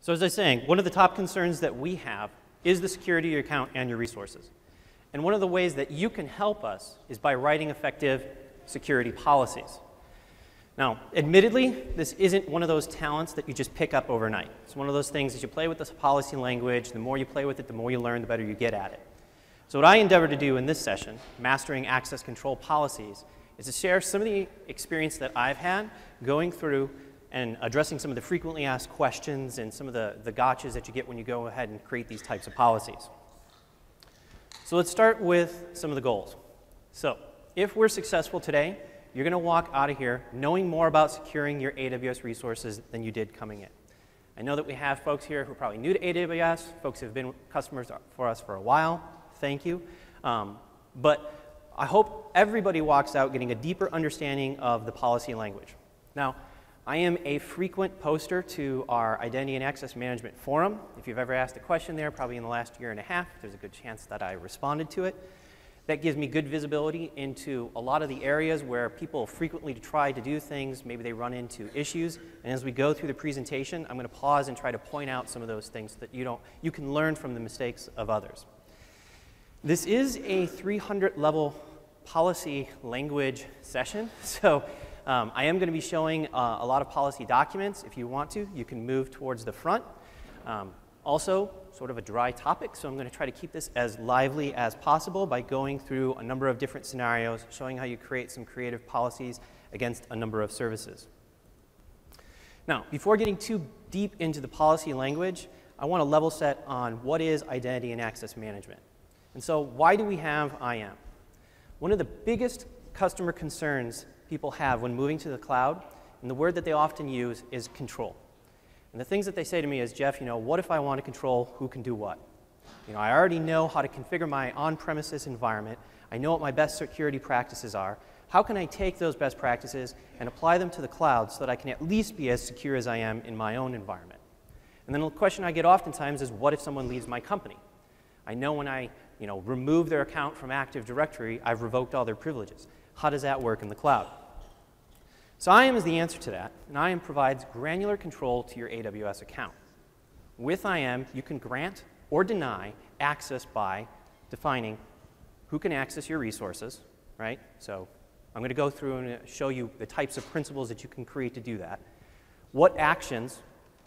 So as I was saying, one of the top concerns that we have is the security of your account and your resources. And one of the ways that you can help us is by writing effective security policies. Now, admittedly, this isn't one of those talents that you just pick up overnight. It's one of those things that you play with this policy language. The more you play with it, the more you learn, the better you get at it. So what I endeavor to do in this session, Mastering Access Control Policies, is to share some of the experience that I've had going through and addressing some of the frequently asked questions and some of the gotchas that you get when you go ahead and create these types of policies. So let's start with some of the goals. So if we're successful today, you're going to walk out of here knowing more about securing your AWS resources than you did coming in. I know that we have folks here who are probably new to AWS, folks who have been customers for us for a while. Thank you. But I hope everybody walks out getting a deeper understanding of the policy language. Now, I am a frequent poster to our Identity and Access Management Forum. If you've ever asked a question there, probably in the last year and a half, there's a good chance that I responded to it. That gives me good visibility into a lot of the areas where people frequently try to do things, maybe they run into issues. And as we go through the presentation, I'm going to pause and try to point out some of those things that you can learn from the mistakes of others. This is a 300-level policy language session, so I am going to be showing a lot of policy documents. If you want to, you can move towards the front. Also, sort of a dry topic, so I'm going to try to keep this as lively as possible by going through a number of different scenarios, showing how you create some creative policies against a number of services. Now, before getting too deep into the policy language, I want to level set on what is identity and access management. And so why do we have IAM? One of the biggest customer concerns people have when moving to the cloud, and the word that they often use is control. And the things that they say to me is, Jeff, what if I want to control who can do what? I already know how to configure my on-premises environment. I know what my best security practices are. How can I take those best practices and apply them to the cloud so that I can at least be as secure as I am in my own environment? And then the question I get oftentimes is, what if someone leaves my company? I know when I remove their account from Active Directory, I've revoked all their privileges. How does that work in the cloud? So IAM is the answer to that, and IAM provides granular control to your AWS account. With IAM, you can grant or deny access by defining who can access your resources, right? So I'm going to go through and show you the types of principles that you can create to do that. What actions,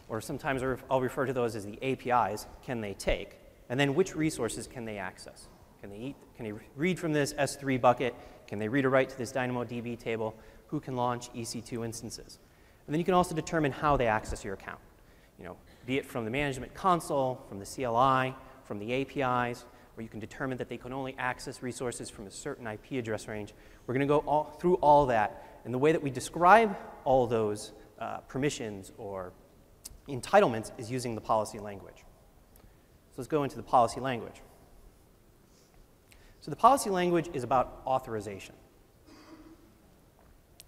or sometimes I'll refer to those as the APIs, can they take? And then which resources can they access? Can they read from this S3 bucket? Can they read or write to this DynamoDB table? Who can launch EC2 instances? And then you can also determine how they access your account. Be it from the management console, from the CLI, from the APIs, or you can determine that they can only access resources from a certain IP address range. We're going to go through all that. And the way that we describe all those permissions or entitlements is using the policy language. So let's go into the policy language. So the policy language is about authorization.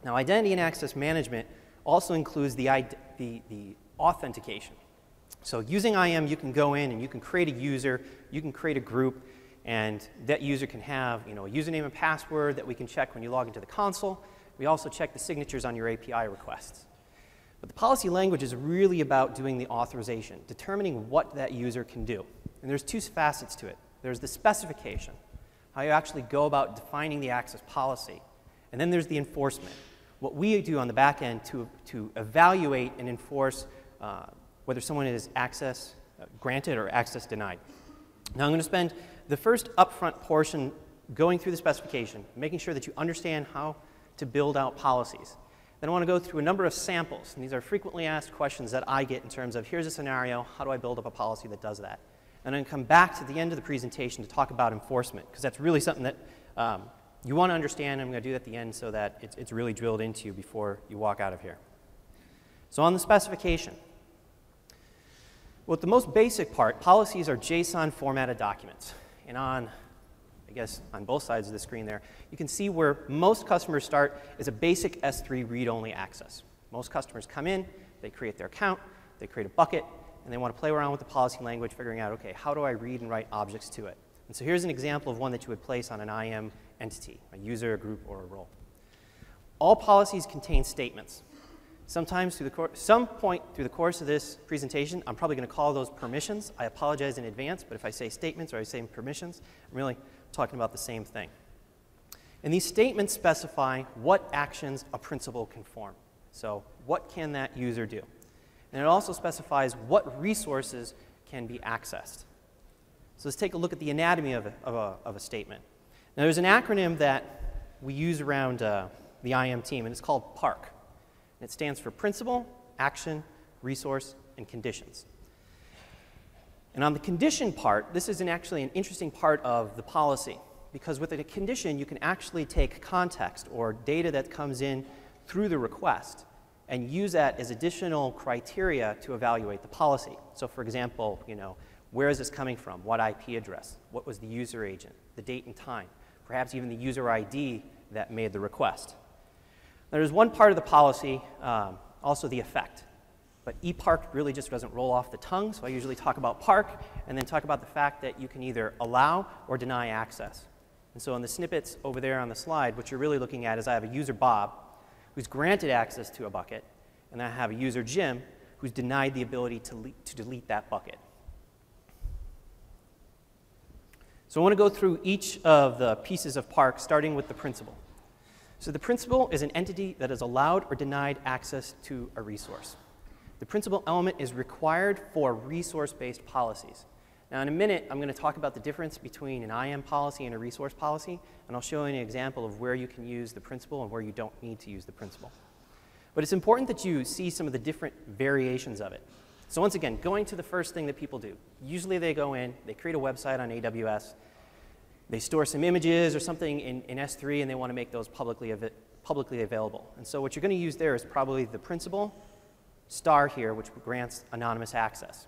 Now, identity and access management also includes the authentication. So using IAM, you can go in and you can create a user, you can create a group, and that user can have a username and password that we can check when you log into the console. We also check the signatures on your API requests. But the policy language is really about doing the authorization, determining what that user can do. And there's two facets to it. There's the specification, how you actually go about defining the access policy. And then there's the enforcement, what we do on the back end to evaluate and enforce whether someone is access granted or access denied. Now I'm going to spend the first upfront portion going through the specification, making sure that you understand how to build out policies. Then I want to go through a number of samples, and these are frequently asked questions that I get in terms of, here's a scenario, how do I build up a policy that does that? And then come back to the end of the presentation to talk about enforcement, because that's really something that you want to understand. I'm going to do that at the end so that it's really drilled into you before you walk out of here. So on the specification, well, the most basic part, policies are JSON formatted documents. And on both sides of the screen there, you can see where most customers start is a basic S3 read-only access. Most customers come in, they create their account, they create a bucket, and they want to play around with the policy language, figuring out, okay, how do I read and write objects to it? And so here's an example of one that you would place on an IAM entity, a user, a group, or a role. All policies contain statements. Some point through the course of this presentation, I'm probably going to call those permissions. I apologize in advance, but if I say statements or I say permissions, I'm really talking about the same thing. And these statements specify what actions a principal can perform. So what can that user do? And it also specifies what resources can be accessed. So let's take a look at the anatomy of a statement. Now there's an acronym that we use around the IAM team, and it's called Parcc. And it stands for Principal, Action, Resource, and Conditions. And on the condition part, this is actually an interesting part of the policy, because with a condition, you can actually take context or data that comes in through the request and use that as additional criteria to evaluate the policy. So for example, where is this coming from? What IP address? What was the user agent? The date and time? Perhaps even the user ID that made the request. Now, there's one part of the policy, also the effect. But eParcc really just doesn't roll off the tongue, so I usually talk about Parcc and then talk about the fact that you can either allow or deny access. And so in the snippets over there on the slide, what you're really looking at is I have a user Bob who's granted access to a bucket, and I have a user Jim who's denied the ability to delete that bucket. So I want to go through each of the pieces of Parcc, starting with the principal. So the principal is an entity that is allowed or denied access to a resource. The principal element is required for resource-based policies. Now in a minute, I'm going to talk about the difference between an IAM policy and a resource policy, and I'll show you an example of where you can use the principal and where you don't need to use the principal. But it's important that you see some of the different variations of it. So once again, going to the first thing that people do. Usually they go in, they create a website on AWS, they store some images or something in S3, and they want to make those publicly available. And so what you're going to use there is probably the principal star here, which grants anonymous access.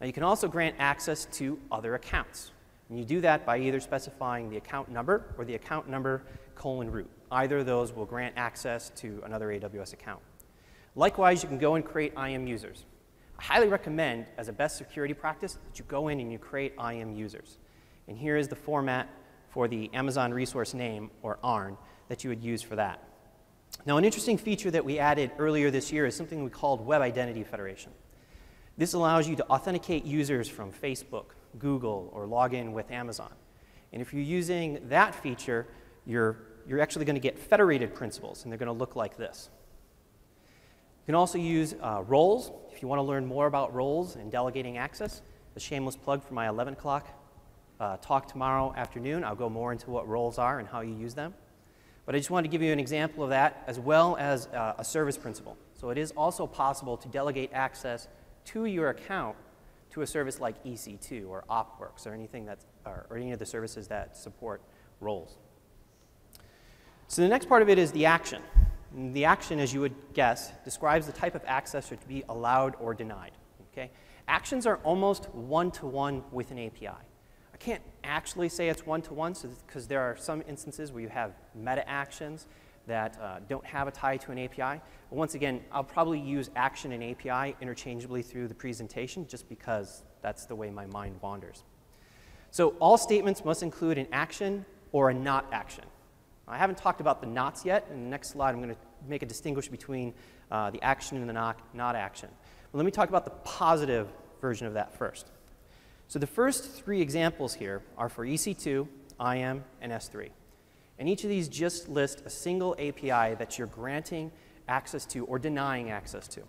Now you can also grant access to other accounts. And you do that by either specifying the account number or the account number : root. Either of those will grant access to another AWS account. Likewise, you can go and create IAM users. I highly recommend, as a best security practice, that you go in and you create IAM users. And here is the format for the Amazon resource name, or ARN, that you would use for that. Now, an interesting feature that we added earlier this year is something we called Web Identity Federation. This allows you to authenticate users from Facebook, Google, or log in with Amazon. And if you're using that feature, you're actually going to get federated principals, and they're going to look like this. You can also use roles. If you want to learn more about roles and delegating access, a shameless plug for my 11 o'clock talk tomorrow afternoon. I'll go more into what roles are and how you use them. But I just wanted to give you an example of that, as well as a service principal. So it is also possible to delegate access to your account to a service like EC2 or Opworks or or any of the services that support roles. So the next part of it is the action. And the action, as you would guess, describes the type of access to be allowed or denied. Okay? Actions are almost one-to-one with an API. I can't actually say it's one-to-one because there are some instances where you have meta actions that don't have a tie to an API. But once again, I'll probably use action and API interchangeably through the presentation just because that's the way my mind wanders. So all statements must include an action or a not action. I haven't talked about the nots yet. In the next slide, I'm going to make a distinguish between the action and the not action. But let me talk about the positive version of that first. So the first three examples here are for EC2, IAM, and S3. And each of these just list a single API that you're granting access to or denying access to.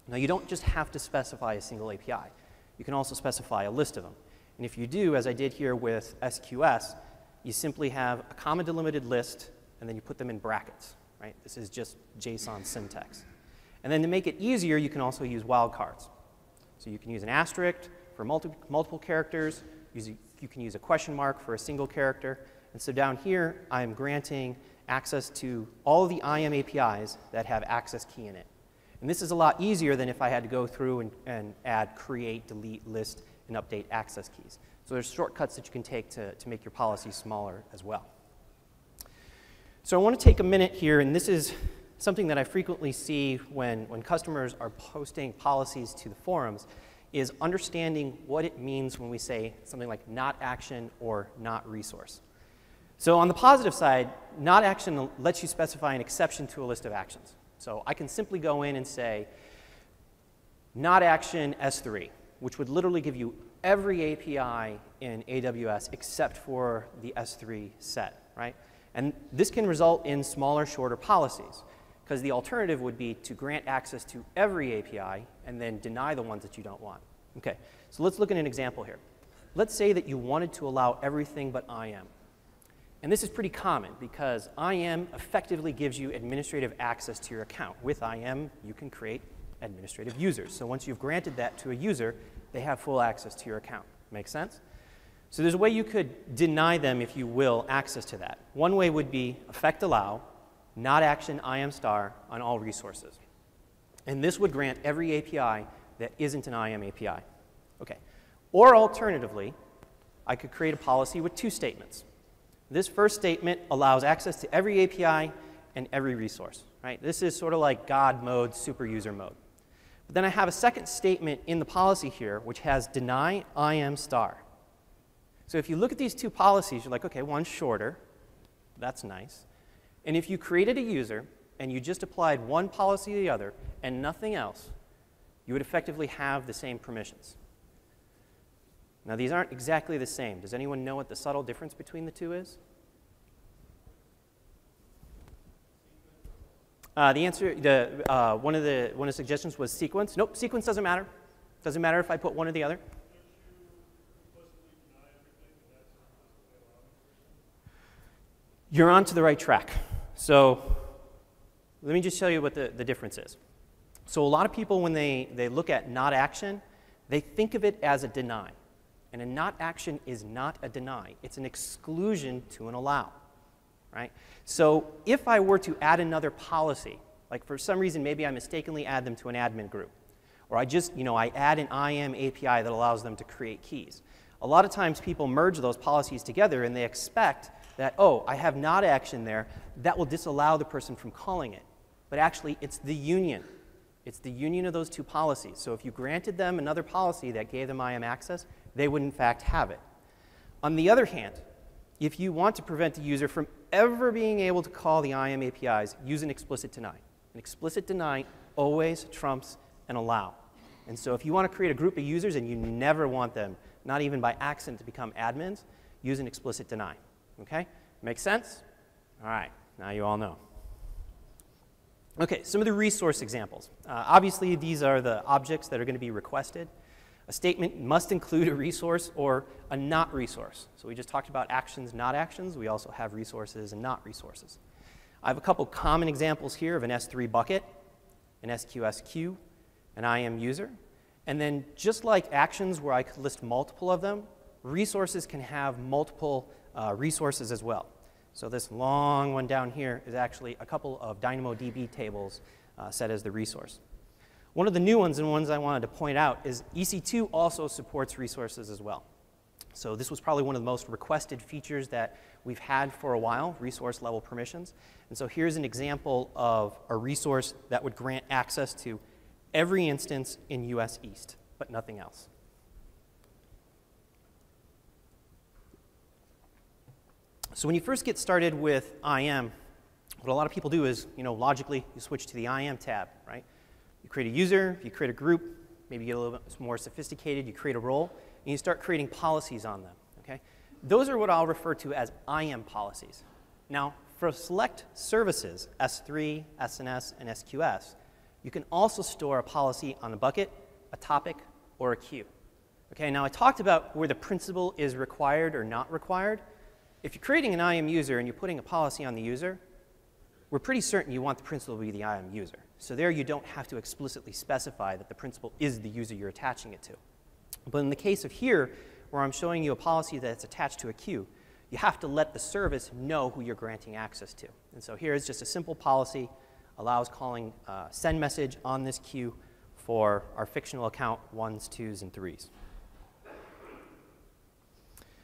Now, you don't just have to specify a single API. You can also specify a list of them. And if you do, as I did here with SQS, you simply have a comma delimited list, and then you put them in brackets. Right? This is just JSON syntax. And then to make it easier, you can also use wildcards. So you can use an asterisk for multiple characters. You can use a question mark for a single character. And so down here, I'm granting access to all of the IAM APIs that have access key in it. And this is a lot easier than if I had to go through and add create, delete, list, and update access keys. So there's shortcuts that you can take to make your policy smaller as well. So I want to take a minute here, and this is something that I frequently see when customers are posting policies to the forums, is understanding what it means when we say something like not action or not resource. So on the positive side, not action lets you specify an exception to a list of actions. So I can simply go in and say, not action S3, which would literally give you every API in AWS except for the S3 set, right? And this can result in smaller, shorter policies, because the alternative would be to grant access to every API and then deny the ones that you don't want. Okay, so let's look at an example here. Let's say that you wanted to allow everything but IAM. And this is pretty common because IAM effectively gives you administrative access to your account. With IAM, you can create administrative users. So once you've granted that to a user, they have full access to your account. Make sense? So there's a way you could deny them, if you will, access to that. One way would be effect allow, not action IAM star on all resources. And this would grant every API that isn't an IAM API. Okay. Or alternatively, I could create a policy with two statements. This first statement allows access to every API and every resource. Right? This is sort of like God mode, super user mode. But then I have a second statement in the policy here, which has deny IAM star. So if you look at these two policies, you're like, okay, one's shorter. That's nice. And if you created a user and you just applied one policy to the other and nothing else, you would effectively have the same permissions. Now, these aren't exactly the same. Does anyone know what the subtle difference between the two is? The answer, one of the suggestions was sequence. Nope, sequence doesn't matter. Doesn't matter if I put one or the other. You're on to the right track. So let me just tell you what the difference is. So a lot of people, when they look at not action, they think of it as a deny. And a not action is not a deny. It's an exclusion to an allow. Right? So if I were to add another policy, like for some reason maybe I mistakenly add them to an admin group, or I just, I add an IAM API that allows them to create keys. A lot of times people merge those policies together and they expect that, oh, I have not action there, that will disallow the person from calling it. But actually, it's the union. It's the union of those two policies. So if you granted them another policy that gave them IAM access, they would in fact have it. On the other hand, if you want to prevent the user from ever being able to call the IAM APIs, use an explicit deny. An explicit deny always trumps an allow. And so if you want to create a group of users and you never want them, not even by accident, to become admins, use an explicit deny. Okay? Make sense? All right. Now you all know. Okay, some of the resource examples. Obviously, these are the objects that are going to be requested. A statement must include a resource or a not resource. So we just talked about actions, not actions. We also have resources and not resources. I have a couple common examples here of an S3 bucket, an SQS queue, an IAM user. And then just like actions where I could list multiple of them, resources can have multiple resources as well. So this long one down here is actually a couple of DynamoDB tables set as the resource. One of the new ones and ones I wanted to point out is EC2 also supports resources as well. So this was probably one of the most requested features that we've had for a while, resource level permissions. And so here's an example of a resource that would grant access to every instance in US East, but nothing else. So when you first get started with IAM, what a lot of people do is, logically, you switch to the IAM tab, right? You create a user, you create a group, maybe you get a little bit more sophisticated, you create a role, and you start creating policies on them, okay? Those are what I'll refer to as IAM policies. Now, for select services, S3, SNS, and SQS, you can also store a policy on a bucket, a topic, or a queue. Okay, now I talked about where the principal is required or not required. If you're creating an IAM user and you're putting a policy on the user, we're pretty certain you want the principal to be the IAM user. So there you don't have to explicitly specify that the principal is the user you're attaching it to. But in the case of here, where I'm showing you a policy that's attached to a queue, you have to let the service know who you're granting access to. And so here is just a simple policy, allows calling send message on this queue for our fictional account 1s, 2s, and 3s.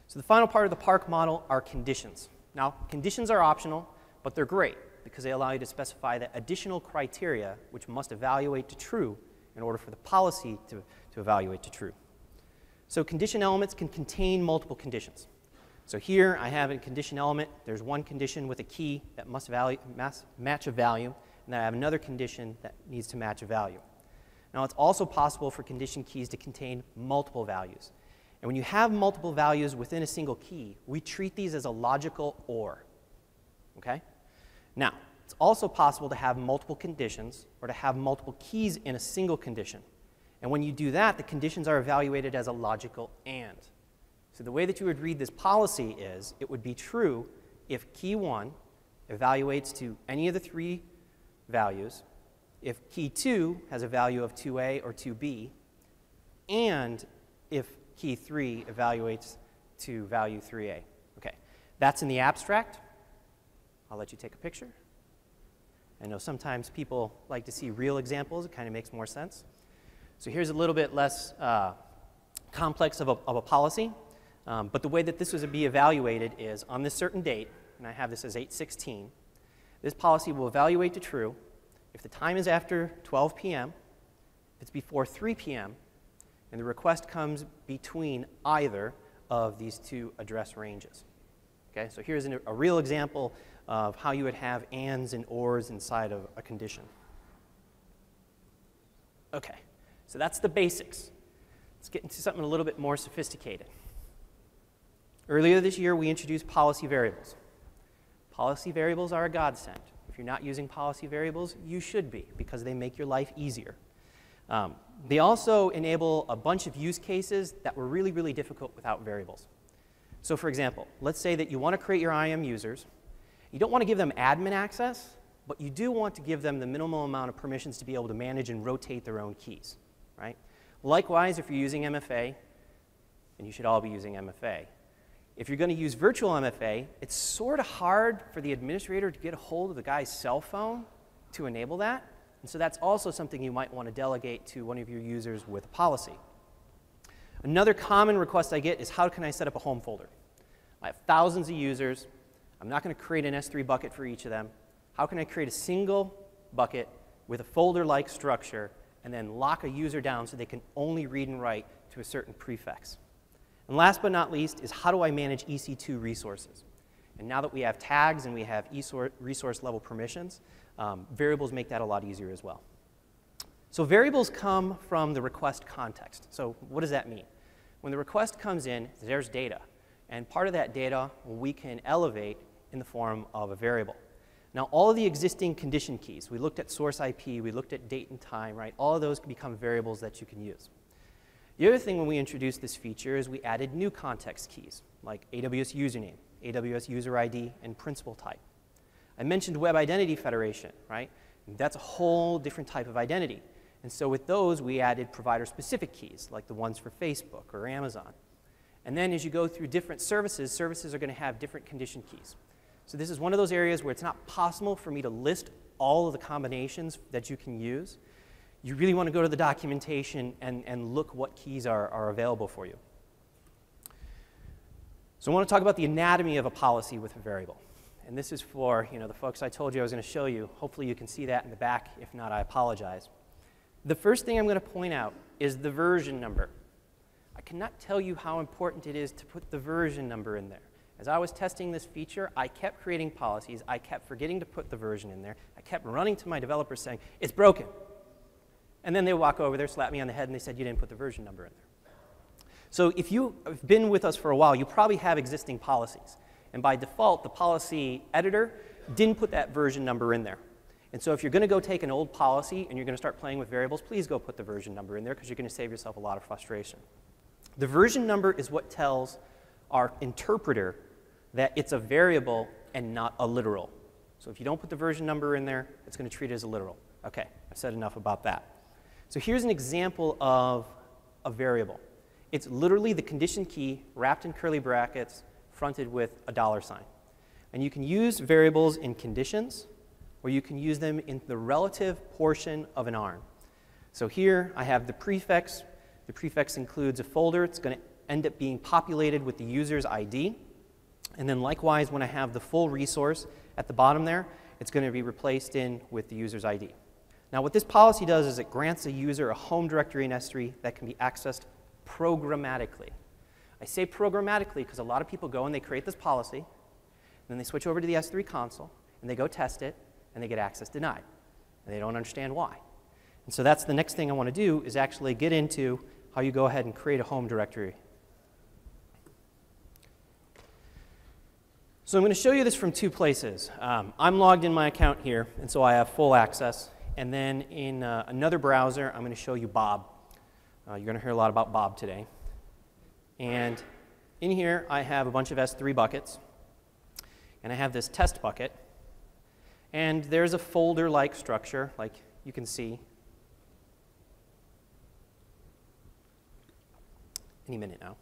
So the final part of the Parcc model are conditions. Now, conditions are optional, but they're great because they allow you to specify the additional criteria which must evaluate to true in order for the policy to evaluate to true. So condition elements can contain multiple conditions. So here I have a condition element. There's one condition with a key that must match a value, and then I have another condition that needs to match a value. Now, it's also possible for condition keys to contain multiple values. And when you have multiple values within a single key, we treat these as a logical OR. Okay? Now, it's also possible to have multiple conditions or to have multiple keys in a single condition. And when you do that, the conditions are evaluated as a logical AND. So the way that you would read this policy is it would be true if key 1 evaluates to any of the 3 values, if key 2 has a value of 2A or 2B, and if key 3 evaluates to value 3A. Okay, that's in the abstract. I'll let you take a picture. I know sometimes people like to see real examples. It kind of makes more sense. So here's a little bit less complex of a policy. But the way that this was to be evaluated is on this certain date, and I have this as 8/16, this policy will evaluate to true if the time is after 12 p.m., if it's before 3 p.m., and the request comes between either of these 2 address ranges. Okay, so here's a real example of how you would have ands and ors inside of a condition. Okay, so that's the basics. Let's get into something a little bit more sophisticated. Earlier this year, we introduced policy variables. Policy variables are a godsend. If you're not using policy variables, you should be, because they make your life easier. They also enable a bunch of use cases that were really, really difficult without variables. So for example, let's say that you want to create your IAM users. You don't want to give them admin access, but you do want to give them the minimal amount of permissions to be able to manage and rotate their own keys, right? Likewise, if you're using MFA, and you should all be using MFA, if you're going to use virtual MFA, it's sort of hard for the administrator to get a hold of the guy's cell phone to enable that. And so that's also something you might want to delegate to one of your users with a policy. Another common request I get is, how can I set up a home folder? I have thousands of users. I'm not going to create an S3 bucket for each of them. How can I create a single bucket with a folder-like structure and then lock a user down so they can only read and write to a certain prefix? And last but not least is, how do I manage EC2 resources? And now that we have tags and we have resource level permissions, variables make that a lot easier as well. So variables come from the request context. So what does that mean? When the request comes in, there's data. And part of that data we can elevate in the form of a variable. Now, all of the existing condition keys, we looked at source IP, we looked at date and time, right? All of those can become variables that you can use. The other thing when we introduced this feature is we added new context keys, like AWS username, AWS user ID, and principal type. I mentioned Web Identity Federation, right? That's a whole different type of identity. And so with those, we added provider-specific keys, like the ones for Facebook or Amazon. And then as you go through different services, services are going to have different condition keys. So this is one of those areas where it's not possible for me to list all of the combinations that you can use. You really want to go to the documentation and look what keys are available for you. So I want to talk about the anatomy of a policy with a variable. And this is for the folks I told you I was going to show you. Hopefully you can see that in the back. If not, I apologize. The first thing I'm going to point out is the version number. I cannot tell you how important it is to put the version number in there. As I was testing this feature, I kept creating policies. I kept forgetting to put the version in there. I kept running to my developers saying, it's broken. And then they walk over there, slap me on the head, and they said, you didn't put the version number in there. So if you have been with us for a while, you probably have existing policies. And by default, the policy editor didn't put that version number in there. And so if you're going to go take an old policy and you're going to start playing with variables, please go put the version number in there, because you're going to save yourself a lot of frustration. The version number is what tells our interpreter that it's a variable and not a literal. So if you don't put the version number in there, it's going to treat it as a literal. OK, I've said enough about that. So here's an example of a variable. It's literally the condition key wrapped in curly brackets, fronted with a $sign. And you can use variables in conditions, or you can use them in the relative portion of an ARN. So here I have the prefix. The prefix includes a folder. It's going to end up being populated with the user's ID. And then likewise, when I have the full resource at the bottom there, it's going to be replaced in with the user's ID. Now what this policy does is it grants a user a home directory in S3 that can be accessed programmatically. I say programmatically because a lot of people go and they create this policy, and then they switch over to the S3 console, and they go test it, and they get access denied. and they don't understand why. And so that's the next thing I want to do is actually get into how you go ahead and create a home directory. So I'm going to show you this from two places. I'm logged in my account here, and so I have full access. And then in another browser, I'm going to show you Bob. You're going to hear a lot about Bob today. And in here, I have a bunch of S3 buckets. And I have this test bucket. And there's a folder-like structure, like you can see. Any minute now.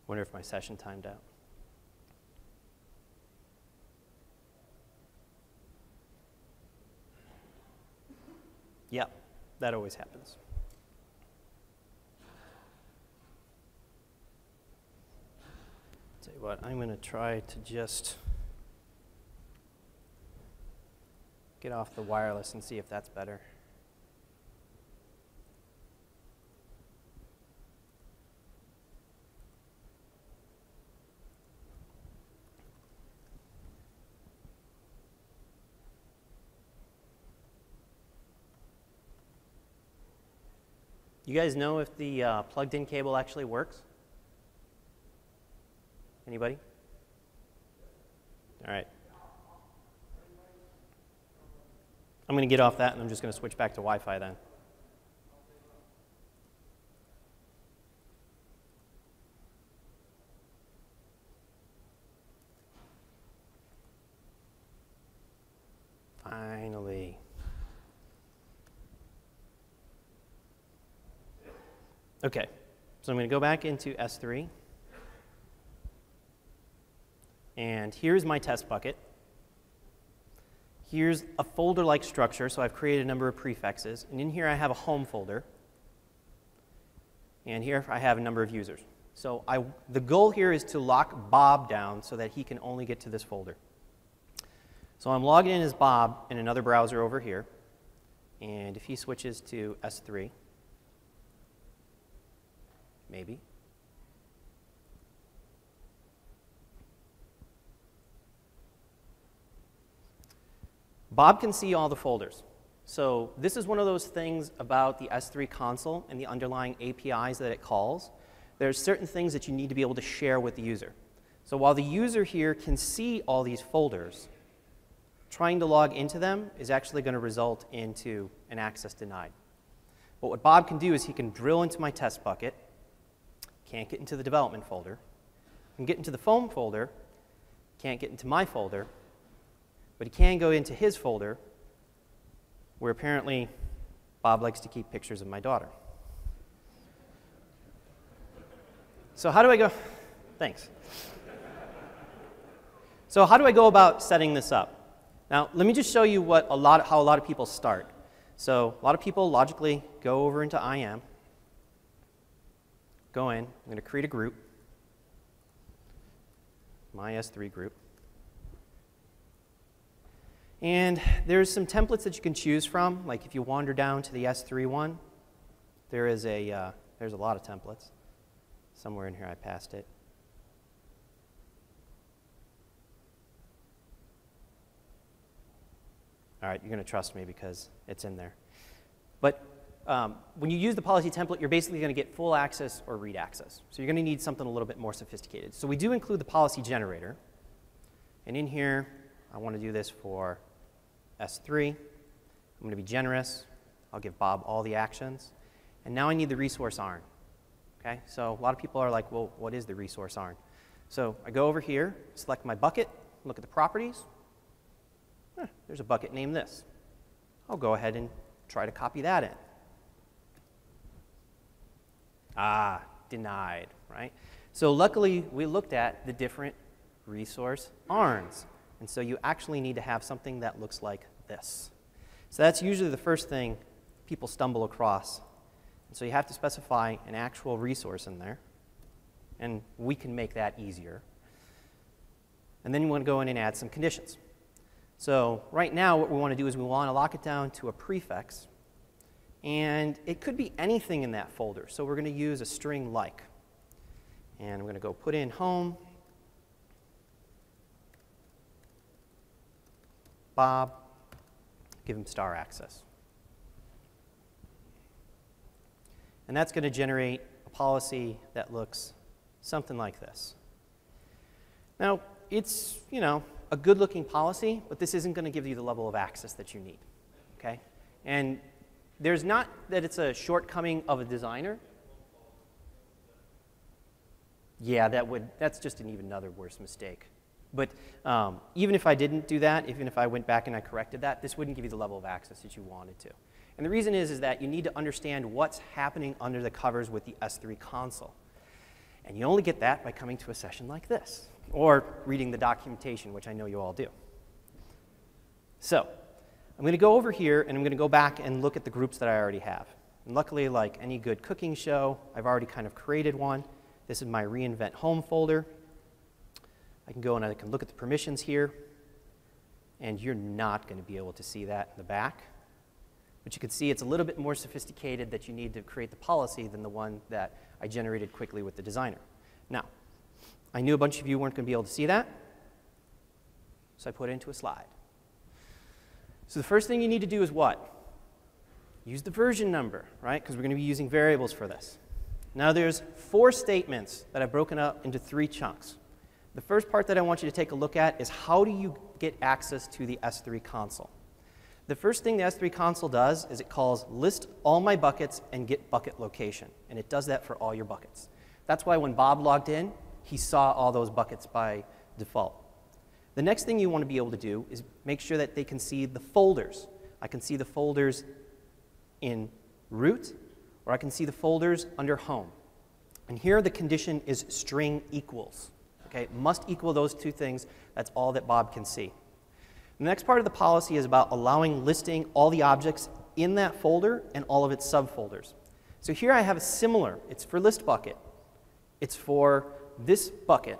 Wonder if my session timed out. Yep, that always happens. Tell you what, I'm going to try to just get off the wireless and see if that's better. You guys know if the plugged-in cable actually works? Anybody? All right. I'm going to get off that, and I'm just going to switch back to Wi-Fi then. Finally. Okay, so I'm going to go back into S3. And here's my test bucket. Here's a folder-like structure, so I've created a number of prefixes. And in here I have a home folder. And here I have a number of users. So the goal here is to lock Bob down so that he can only get to this folder. So I'm logged in as Bob in another browser over here. And if he switches to S3, maybe. Bob can see all the folders. So this is one of those things about the S3 console and the underlying APIs that it calls. There's certain things that you need to be able to share with the user. So while the user here can see all these folders, trying to log into them is actually going to result into an access denied. But what Bob can do is he can drill into my test bucket, can't get into the development folder, can get into the foam folder, can't get into my folder, but he can go into his folder where apparently Bob likes to keep pictures of my daughter. So how do I go? Thanks. So how do I go about setting this up? Now, let me just show you how a lot of people start. So a lot of people logically go over into IAM, go in, I'm going to create a group, my S3 group. And there's some templates that you can choose from. Like if you wander down to the S3 one, there's a lot of templates. Somewhere in here I passed it. All right, you're going to trust me because it's in there. But when you use the policy template, you're basically going to get full access or read access. So you're going to need something a little bit more sophisticated. So we do include the policy generator. And in here, I want to do this for S3. I'm going to be generous. I'll give Bob all the actions. And now I need the resource ARN. Okay? So a lot of people are like, well, what is the resource ARN? So I go over here, select my bucket, look at the properties. There's a bucket named this. I'll go ahead and try to copy that in. Ah, denied, right? So luckily, we looked at the different resource ARNs. And so you actually need to have something that looks like this. So that's usually the first thing people stumble across. And so you have to specify an actual resource in there. And we can make that easier. And then you want to go in and add some conditions. So right now, what we want to do is we want to lock it down to a prefix. And it could be anything in that folder. So we're going to use a string like. And I'm going to go put in home, Bob, give him star access. And that's going to generate a policy that looks something like this. Now, it's, a good-looking policy, but this isn't going to give you the level of access that you need, okay? And there's not that it's a shortcoming of a designer. Yeah, that's just an even another worse mistake. But even if I didn't do that, even if I went back and I corrected that, this wouldn't give you the level of access that you wanted to. And the reason is that you need to understand what's happening under the covers with the S3 console. And you only get that by coming to a session like this, or reading the documentation, which I know you all do. So I'm going to go over here, and I'm going to go back and look at the groups that I already have. And luckily, like any good cooking show, I've already kind of created one. This is my reinvent home folder. I can go and I can look at the permissions here, and you're not going to be able to see that in the back. But you can see it's a little bit more sophisticated that you need to create the policy than the one that I generated quickly with the designer. Now, I knew a bunch of you weren't going to be able to see that, so I put it into a slide. So the first thing you need to do is what? Use the version number, right? Because we're going to be using variables for this. Now there's 4 statements that I've broken up into 3 chunks. The first part that I want you to take a look at is how do you get access to the S3 console. The first thing the S3 console does is it calls list all my buckets and get bucket location. And it does that for all your buckets. That's why when Bob logged in, he saw all those buckets by default. The next thing you want to be able to do is make sure that they can see the folders. I can see the folders in root, or I can see the folders under home. And here the condition is string equals. Okay, it must equal those 2 things. That's all that Bob can see. The next part of the policy is about allowing listing all the objects in that folder and all of its subfolders. So here I have a similar. It's for list bucket. It's for this bucket.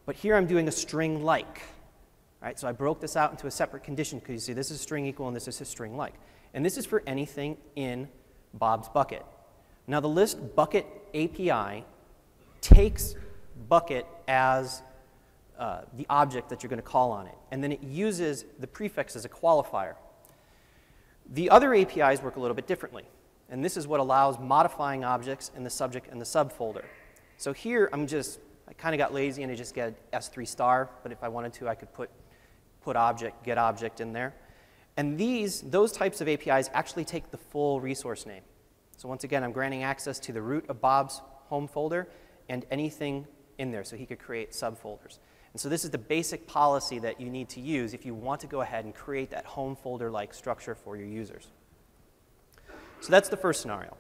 But here I'm doing a string like. Right, so I broke this out into a separate condition because you see this is string equal and this is a string like. And this is for anything in Bob's bucket. Now the list bucket API takes bucket as the object that you're going to call on it. And then it uses the prefix as a qualifier. The other APIs work a little bit differently. And this is what allows modifying objects in the subject and the subfolder. So here I kind of got lazy and I just get S3 star. But if I wanted to, I could put object, get object in there. And those types of APIs actually take the full resource name. So once again, I'm granting access to the root of Bob's home folder and anything in there so he could create subfolders. And so this is the basic policy that you need to use if you want to go ahead and create that home folder-like structure for your users. So that's the first scenario.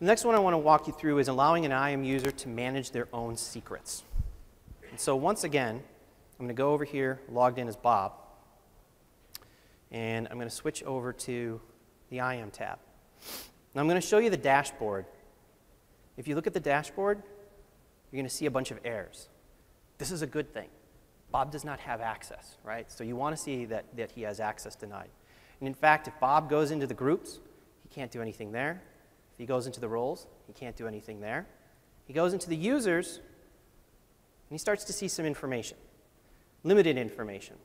The next one I want to walk you through is allowing an IAM user to manage their own secrets. And so once again, I'm going to go over here, logged in as Bob, and I'm going to switch over to the IAM tab. Now I'm going to show you the dashboard. If you look at the dashboard, you're going to see a bunch of errors. This is a good thing. Bob does not have access, right? So you want to see that he has access denied. And in fact, if Bob goes into the groups, he can't do anything there. If he goes into the roles, he can't do anything there. He goes into the users, and he starts to see some information, limited information.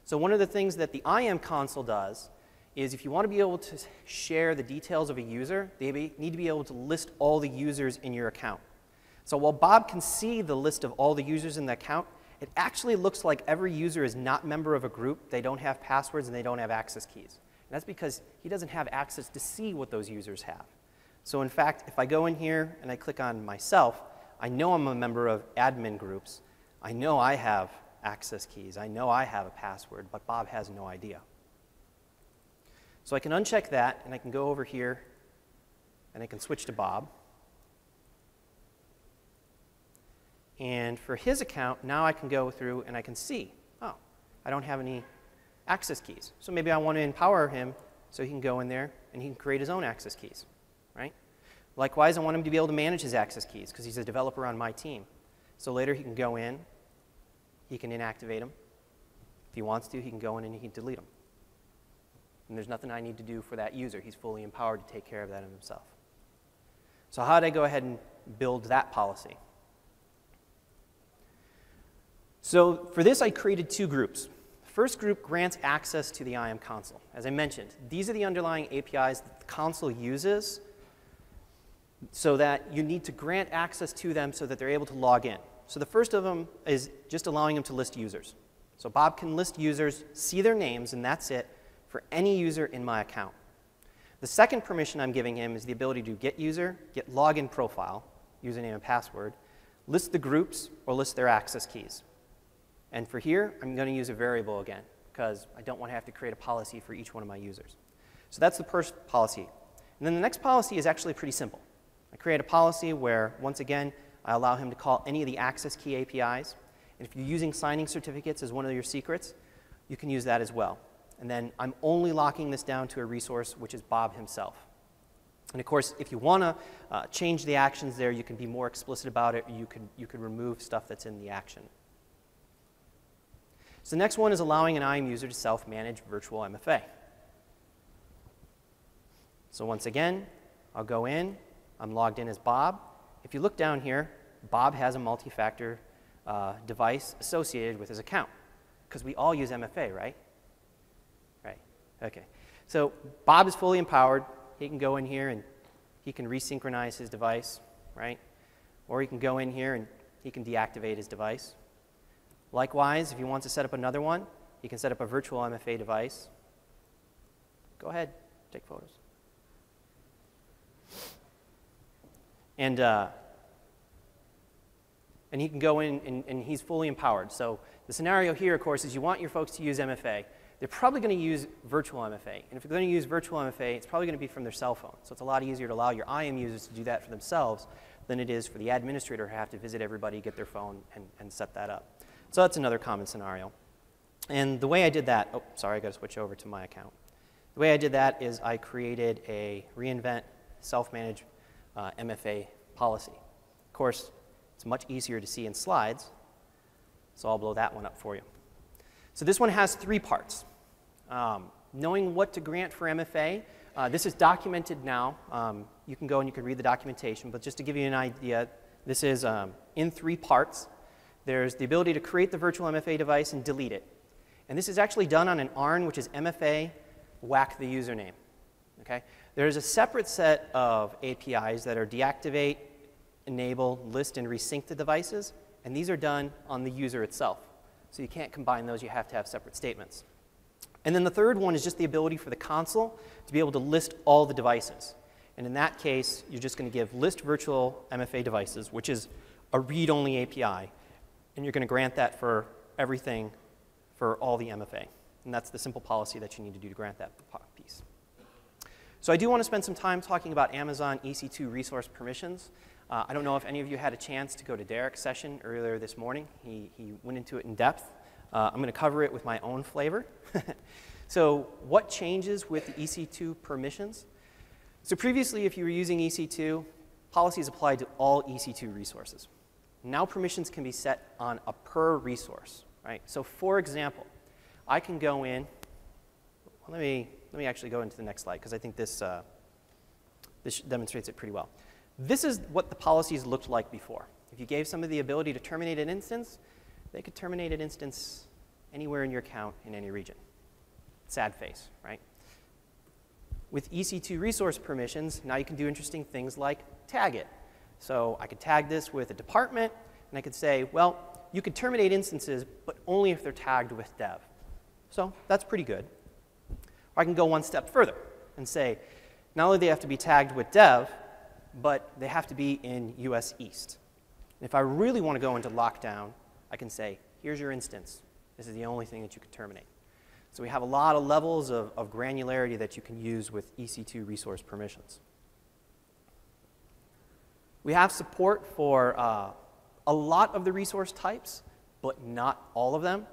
So one of the things that the IAM console does is if you want to be able to share the details of a user, they need to be able to list all the users in your account. So while Bob can see the list of all the users in the account, it actually looks like every user is not a member of a group, they don't have passwords, and they don't have access keys. And that's because he doesn't have access to see what those users have. So in fact, if I go in here and I click on myself, I know I'm a member of admin groups. I know I have access keys. I know I have a password, but Bob has no idea. So I can uncheck that, and I can go over here, and I can switch to Bob. And for his account, now I can go through and I can see, oh, I don't have any access keys. So maybe I want to empower him so he can go in there and he can create his own access keys, right? Likewise, I want him to be able to manage his access keys because he's a developer on my team. So later he can go in, he can inactivate them. If he wants to, he can go in and he can delete them. And there's nothing I need to do for that user. He's fully empowered to take care of that himself. So how did I go ahead and build that policy? So for this, I created two groups. The first group grants access to the IAM console. As I mentioned, these are the underlying APIs that the console uses so that you need to grant access to them so that they're able to log in. So the first of them is just allowing them to list users. So Bob can list users, see their names, and that's it for any user in my account. The second permission I'm giving him is the ability to get user, get login profile, username and password, list the groups, or list their access keys. And for here, I'm going to use a variable again, because I don't want to have to create a policy for each one of my users. So that's the first policy. And then the next policy is actually pretty simple. I create a policy where, once again, I allow him to call any of the access key APIs. And if you're using signing certificates as one of your secrets, you can use that as well. And then I'm only locking this down to a resource, which is Bob himself. And of course, if you want to change the actions there, you can be more explicit about it, or you can remove stuff that's in the action. So the next one is allowing an IAM user to self-manage virtual MFA. So once again, I'll go in. I'm logged in as Bob. If you look down here, Bob has a multi-factor device associated with his account, because we all use MFA, right? Right. OK. So Bob is fully empowered. He can go in here and he can resynchronize his device, right? Or he can go in here and he can deactivate his device. Likewise, if he wants to set up another one, he can set up a virtual MFA device. Go ahead, take photos. And he can go in and he's fully empowered. So the scenario here, of course, is you want your folks to use MFA. They're probably going to use virtual MFA. And if they're going to use virtual MFA, it's probably going to be from their cell phone. So it's a lot easier to allow your IAM users to do that for themselves than it is for the administrator to have to visit everybody, get their phone, and set that up. So that's another common scenario. And the way I did that, oh, sorry, I got to switch over to my account. The way I did that is I created a reinvent self-manage MFA policy. Of course, it's much easier to see in slides, so I'll blow that one up for you. So this one has three parts. Knowing what to grant for MFA, this is documented now. You can go and you can read the documentation, but just to give you an idea, this is in three parts. There's the ability to create the virtual MFA device and delete it. And this is actually done on an ARN, which is MFA, whack the username. Okay? There's a separate set of APIs that are deactivate, enable, list, and resync the devices. And these are done on the user itself. So you can't combine those. You have to have separate statements. And then the third one is just the ability for the console to be able to list all the devices. And in that case, you're just going to give list virtual MFA devices, which is a read-only API. And you're going to grant that for everything for all the MFA. And that's the simple policy that you need to do to grant that piece. So I do want to spend some time talking about Amazon EC2 Resource Permissions. I don't know if any of you had a chance to go to Derek's session earlier this morning. He went into it in depth. I'm going to cover it with my own flavor. So what changes with the EC2 permissions? So previously, if you were using EC2, policies applied to all EC2 resources. Now permissions can be set on a per resource, right? So for example, I can go in. Let me actually go into the next slide, because I think this demonstrates it pretty well. This is what the policies looked like before. If you gave somebody the ability to terminate an instance, they could terminate an instance anywhere in your account in any region. Sad face, right? With EC2 resource permissions, now you can do interesting things like tag it. So I could tag this with a department, and I could say, well, you could terminate instances, but only if they're tagged with dev. So that's pretty good. Or I can go one step further and say, not only do they have to be tagged with dev, but they have to be in US East. And if I really want to go into lockdown, I can say, here's your instance. This is the only thing that you can terminate. So we have a lot of levels of granularity that you can use with EC2 resource permissions. We have support for a lot of the resource types, but not all of them.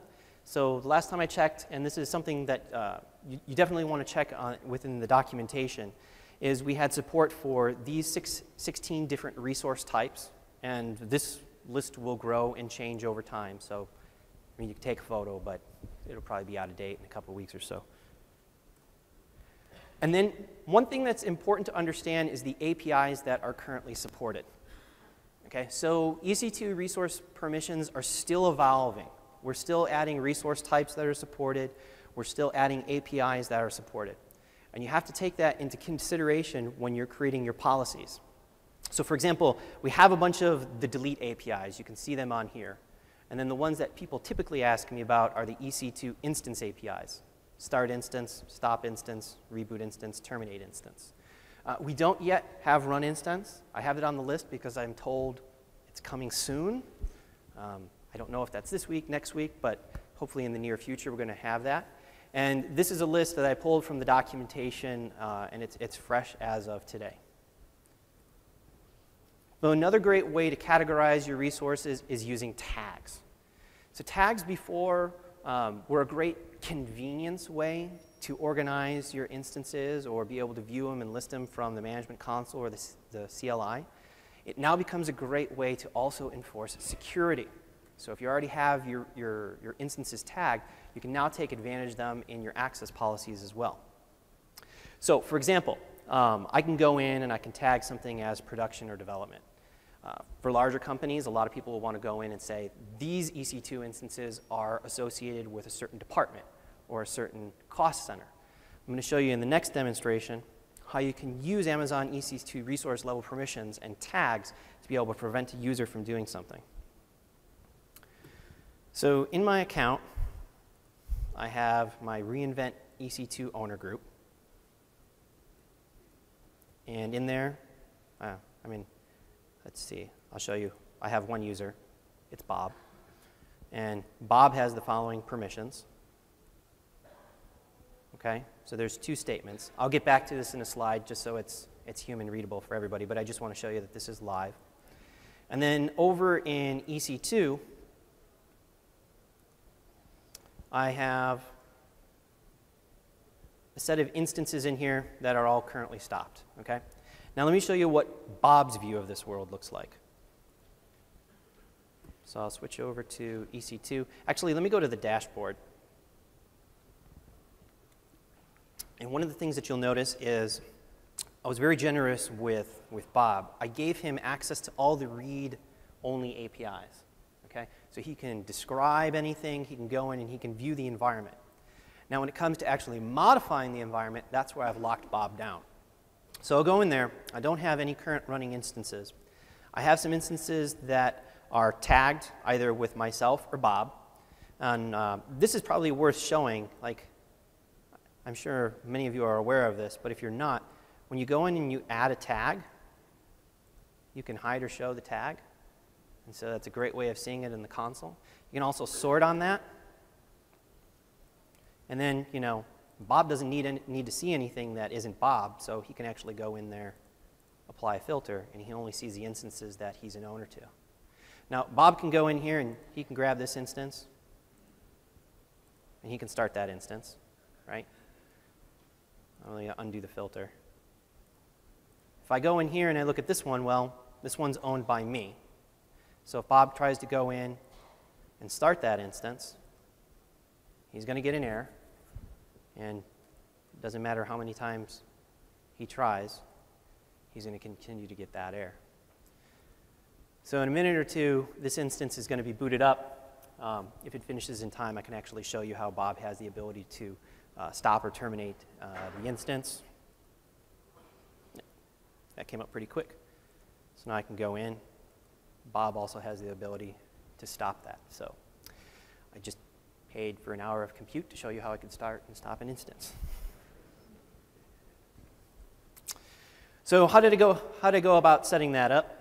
So the last time I checked, and this is something that you definitely want to check on within the documentation, is we had support for these 16 different resource types. And this list will grow and change over time. So I mean, you can take a photo, but it'll probably be out of date in a couple of weeks or so. And then one thing that's important to understand is the APIs that are currently supported. Okay, so EC2 Resource Permissions are still evolving. We're still adding resource types that are supported. We're still adding APIs that are supported. And you have to take that into consideration when you're creating your policies. So for example, we have a bunch of the delete APIs. You can see them on here. And then the ones that people typically ask me about are the EC2 instance APIs. Start instance, stop instance, reboot instance, terminate instance. We don't yet have run instance. I have it on the list because I'm told it's coming soon. I don't know if that's this week, next week, but hopefully in the near future we're going to have that. And this is a list that I pulled from the documentation, and it's fresh as of today. So another great way to categorize your resources is using tags. So tags before were a great convenience way to organize your instances or be able to view them and list them from the management console or the CLI. It now becomes a great way to also enforce security. So if you already have your instances tagged, you can now take advantage of them in your access policies as well. So for example, I can go in and I can tag something as production or development. For larger companies, a lot of people will want to go in and say, these EC2 instances are associated with a certain department or a certain cost center. I'm going to show you in the next demonstration how you can use Amazon EC2 resource level permissions and tags to be able to prevent a user from doing something. So in my account, I have my reinvent EC2 owner group. And in there, let's see, I'll show you. I have one user. It's Bob. And Bob has the following permissions. Okay, so there's two statements. I'll get back to this in a slide just so it's human readable for everybody, but I just want to show you that this is live. And then over in EC2, I have a set of instances in here that are all currently stopped. Okay? Now let me show you what Bob's view of this world looks like. So I'll switch over to EC2. Actually, let me go to the dashboard. And one of the things that you'll notice is I was very generous with Bob. I gave him access to all the read-only APIs. Okay? So he can describe anything, he can go in and he can view the environment. Now when it comes to actually modifying the environment, that's where I've locked Bob down. So I'll go in there. I don't have any current running instances. I have some instances that are tagged either with myself or Bob. And this is probably worth showing. Like, I'm sure many of you are aware of this, but if you're not, when you go in and you add a tag, you can hide or show the tag. And so that's a great way of seeing it in the console. You can also sort on that. And then, you know, Bob doesn't need to see anything that isn't Bob, so he can actually go in there, apply a filter, and he only sees the instances that he's an owner to. Now, Bob can go in here and he can grab this instance, and he can start that instance, right? I'm going to undo the filter. If I go in here and I look at this one, well, this one's owned by me. So if Bob tries to go in and start that instance, he's going to get an error. And it doesn't matter how many times he tries, he's going to continue to get that error. So in a minute or two, this instance is going to be booted up. If it finishes in time, I can actually show you how Bob has the ability to stop or terminate the instance. That came up pretty quick. So now I can go in. Bob also has the ability to stop that. So I just paid for an hour of compute to show you how I could start and stop an instance. So how did I go about setting that up?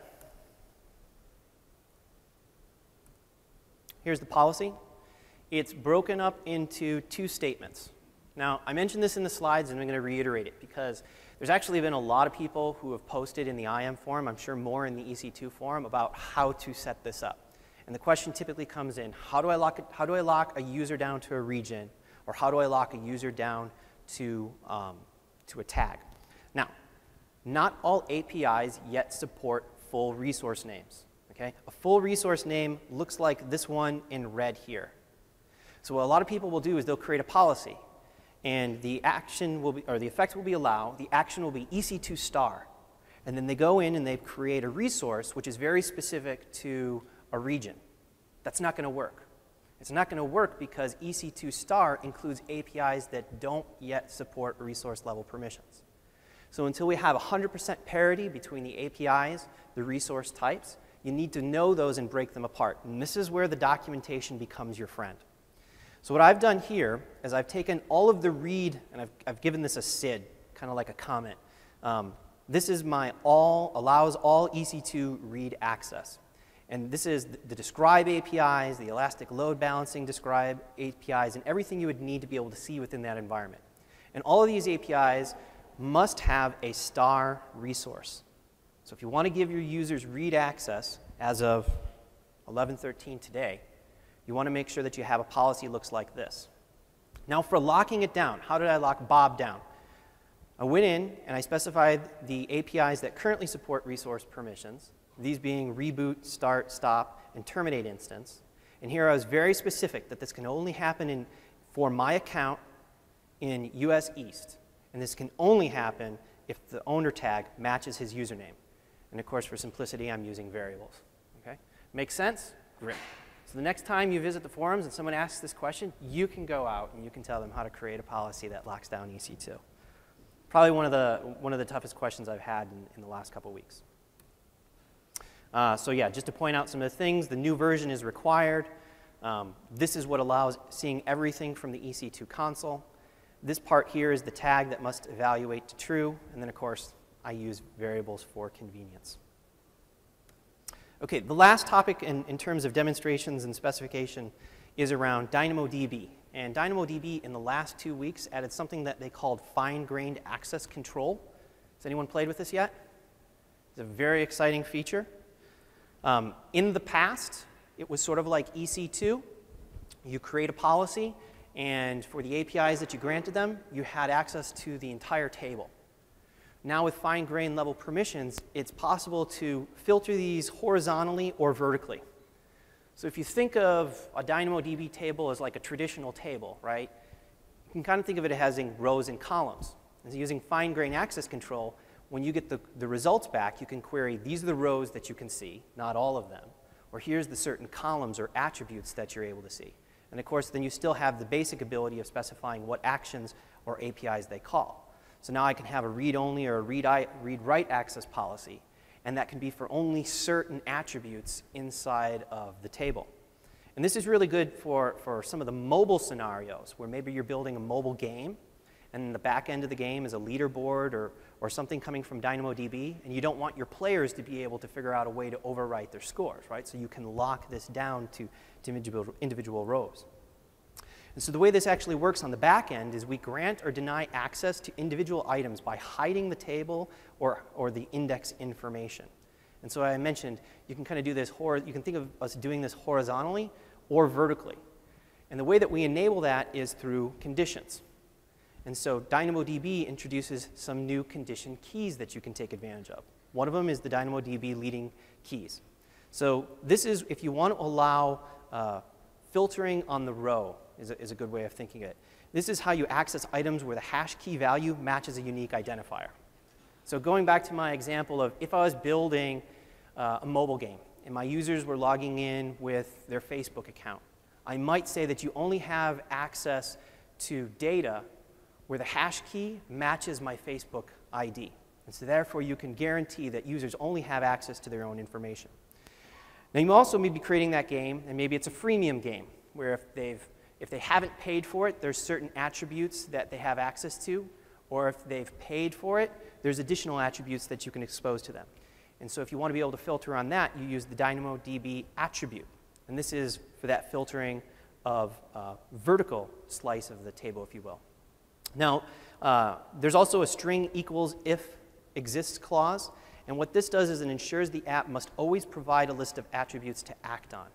Here's the policy. It's broken up into two statements. Now, I mentioned this in the slides, and I'm going to reiterate it because there's actually been a lot of people who have posted in the IM forum, I'm sure more in the EC2 forum, about how to set this up. And the question typically comes in, how do I lock a user down to a region, or how do I lock a user down to a tag? Now, not all APIs yet support full resource names. Okay? A full resource name looks like this one in red here. So what a lot of people will do is they'll create a policy. and the action will be, or the effect will be allow, the action will be EC2 star. And then they go in and they create a resource which is very specific to a region. That's not going to work. It's not going to work because EC2 star includes APIs that don't yet support resource level permissions. So until we have 100% parity between the APIs, the resource types, you need to know those and break them apart. And this is where the documentation becomes your friend. So what I've done here is I've taken all of the read, and I've given this a SID, kind of like a comment. This is my allows all EC2 read access. And this is the describe APIs, the elastic load balancing describe APIs, and everything you would need to be able to see within that environment. And all of these APIs must have a star resource. So if you want to give your users read access as of 11/13 today, you want to make sure that you have a policy that looks like this. Now for locking it down, how did I lock Bob down? I went in and I specified the APIs that currently support resource permissions, these being reboot, start, stop, and terminate instance. And here I was very specific that this can only happen for my account in US East. And this can only happen if the owner tag matches his username. And of course, for simplicity, I'm using variables. Okay? Make sense? Great. So the next time you visit the forums and someone asks this question, you can go out and you can tell them how to create a policy that locks down EC2. Probably one of the toughest questions I've had in the last couple weeks. So yeah, just to point out some of the things, the new version is required. This is what allows seeing everything from the EC2 console. This part here is the tag that must evaluate to true, and then of course I use variables for convenience. Okay, the last topic in terms of demonstrations and specification is around DynamoDB. And DynamoDB in the last 2 weeks added something that they called Finegrained access control. Has anyone played with this yet? It's a very exciting feature. In the past, it was sort of like EC2. You create a policy, and for the APIs that you granted them, you had access to the entire table. Now with fine-grained level permissions, it's possible to filter these horizontally or vertically. So if you think of a DynamoDB table as like a traditional table, right? You can kind of think of it as having rows and columns. And so using fine-grained access control, when you get the results back, you can query, these are the rows that you can see, not all of them. Or here's the certain columns or attributes that you're able to see. And of course, then you still have the basic ability of specifying what actions or APIs they call. So now I can have a read-only or a read-write access policy, and that can be for only certain attributes inside of the table. And this is really good for some of the mobile scenarios where maybe you're building a mobile game, and the back end of the game is a leaderboard or something coming from DynamoDB, and you don't want your players to be able to figure out a way to overwrite their scores, right? So you can lock this down to individual rows. And so the way this actually works on the back end is we grant or deny access to individual items by hiding the table or the index information. And so I mentioned you can kind of do this, you can think of us doing this horizontally or vertically. And the way that we enable that is through conditions. And so DynamoDB introduces some new condition keys that you can take advantage of. One of them is the DynamoDB leading keys. So this is, if you want to allow filtering on the row, is a good way of thinking of it. This is how you access items where the hash key value matches a unique identifier. So going back to my example of if I was building a mobile game and my users were logging in with their Facebook account, I might say that you only have access to data where the hash key matches my Facebook ID. And so therefore you can guarantee that users only have access to their own information. Now you also may be creating that game, and maybe it's a freemium game, where if they haven't paid for it, there's certain attributes that they have access to, or if they've paid for it, there's additional attributes that you can expose to them. And so if you want to be able to filter on that, you use the DynamoDB attribute. And this is for that filtering of vertical slice of the table, if you will. Now, there's also a string equals if exists clause. And what this does is it ensures the app must always provide a list of attributes to act on.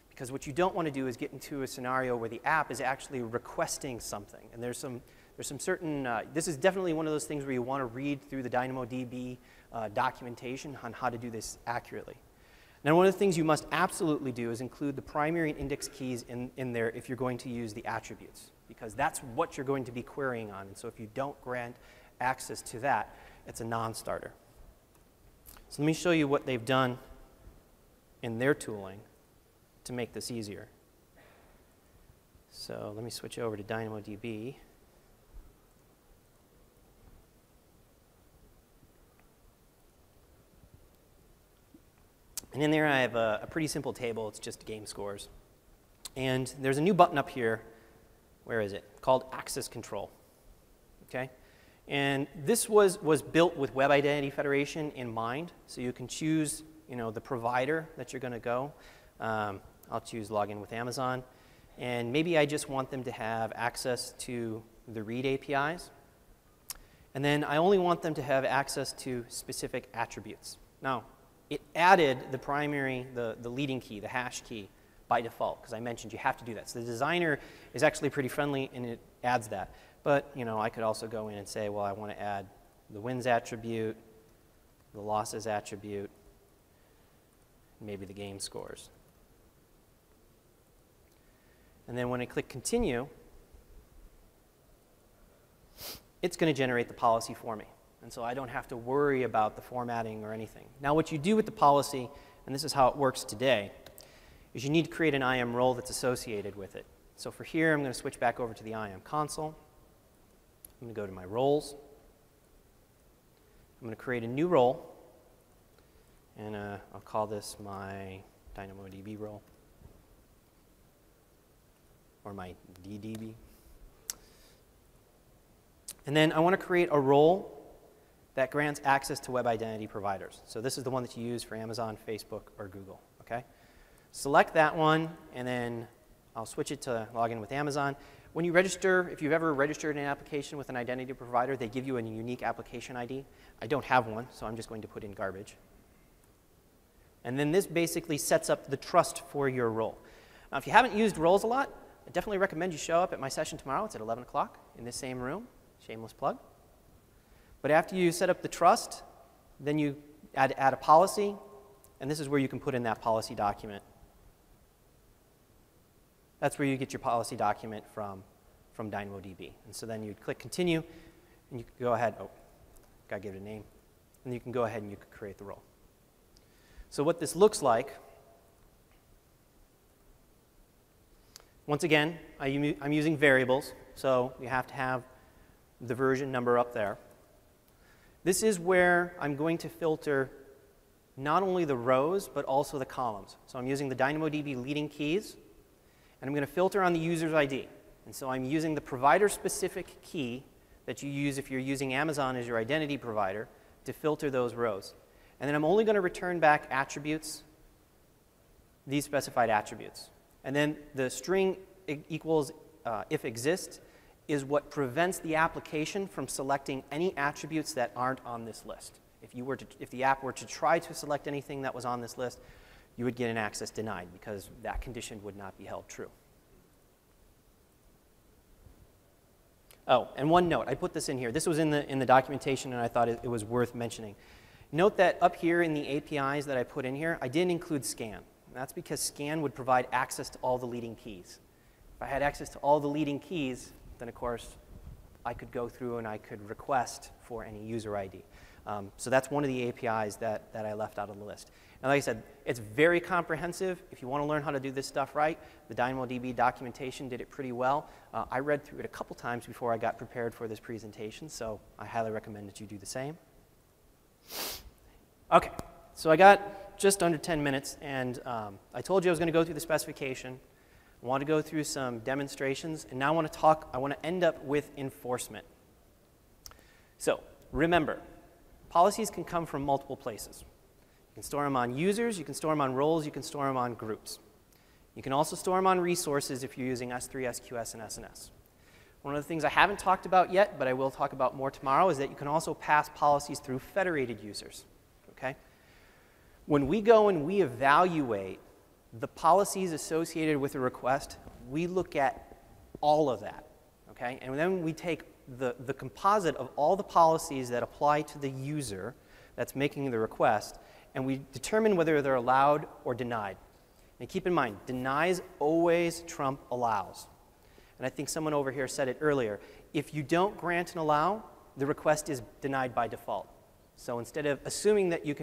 Because what you don't want to do is get into a scenario where the app is actually requesting something. And there's some certain, this is definitely one of those things where you want to read through the DynamoDB documentation on how to do this accurately. Now, one of the things you must absolutely do is include the primary and index keys in there if you're going to use the attributes. because that's what you're going to be querying on. And so if you don't grant access to that, it's a non-starter. So let me show you what they've done in their tooling to make this easier. So let me switch over to DynamoDB. And in there I have a pretty simple table. It's just game scores. And there's a new button up here. Where is it? Called Access Control. Okay? And this was built with Web Identity Federation in mind. So you can choose the provider that you're going to go. I'll choose login with Amazon. And maybe I just want them to have access to the read APIs. And then I only want them to have access to specific attributes. Now, it added the primary, the leading key, the hash key, by default, because I mentioned you have to do that. So the designer is actually pretty friendly, and it adds that. But I could also go in and say, well, I want to add the wins attribute, the losses attribute, maybe the game scores. And then when I click Continue, it's going to generate the policy for me. And so I don't have to worry about the formatting or anything. Now what you do with the policy, and this is how it works today, is you need to create an IAM role that's associated with it. So for here, I'm going to switch back over to the IAM console. I'm going to go to my roles. I'm going to create a new role. And I'll call this my DynamoDB role. Or my DDB. And then I want to create a role that grants access to web identity providers. So this is the one that you use for Amazon, Facebook, or Google. Okay? Select that one, and then I'll switch it to login with Amazon. When you register, if you've ever registered an application with an identity provider, they give you a unique application ID. I don't have one, so I'm just going to put in garbage. And then this basically sets up the trust for your role. Now, if you haven't used roles a lot, I definitely recommend you show up at my session tomorrow. It's at 11 o'clock in this same room. Shameless plug. But after you set up the trust, then you add a policy, and this is where you can put in that policy document. That's where you get your policy document from DynamoDB. And so then you'd click Continue, and you can go ahead. Oh, gotta give it a name. And you can go ahead and you can create the role. So what this looks like, once again, I'm using variables, so you have to have the version number up there. This is where I'm going to filter not only the rows, but also the columns. So I'm using the DynamoDB leading keys, and I'm going to filter on the user's ID. And so I'm using the provider-specific key that you use if you're using Amazon as your identity provider to filter those rows. And then I'm only going to return back attributes, these specified attributes. And then the string equals if exists is what prevents the application from selecting any attributes that aren't on this list. If the app were to try to select anything that was on this list, you would get an access denied because that condition would not be held true. Oh, and one note, I put this in here. This was in the documentation, and I thought it was worth mentioning. Note that up here in the APIs that I put in here, I didn't include scan. That's because scan would provide access to all the leading keys. If I had access to all the leading keys, then of course I could go through and I could request for any user ID. So that's one of the APIs that I left out of the list. And like I said, it's very comprehensive. If you want to learn how to do this stuff right, the DynamoDB documentation did it pretty well. I read through it a couple times before I got prepared for this presentation, so I highly recommend that you do the same. Okay, so I got just under 10 minutes, and I told you I was going to go through the specification. I want to go through some demonstrations, and now I want to end up with enforcement. So remember, policies can come from multiple places. You can store them on users, you can store them on roles, you can store them on groups. You can also store them on resources if you're using S3, SQS, and SNS. One of the things I haven't talked about yet, but I will talk about more tomorrow, is that you can also pass policies through federated users. Okay? When we go and we evaluate the policies associated with a request, we look at all of that. Okay? And then we take the composite of all the policies that apply to the user that's making the request, and we determine whether they're allowed or denied. And keep in mind, denies always trump allows. and I think someone over here said it earlier, if you don't grant and allow, the request is denied by default. So instead of assuming that you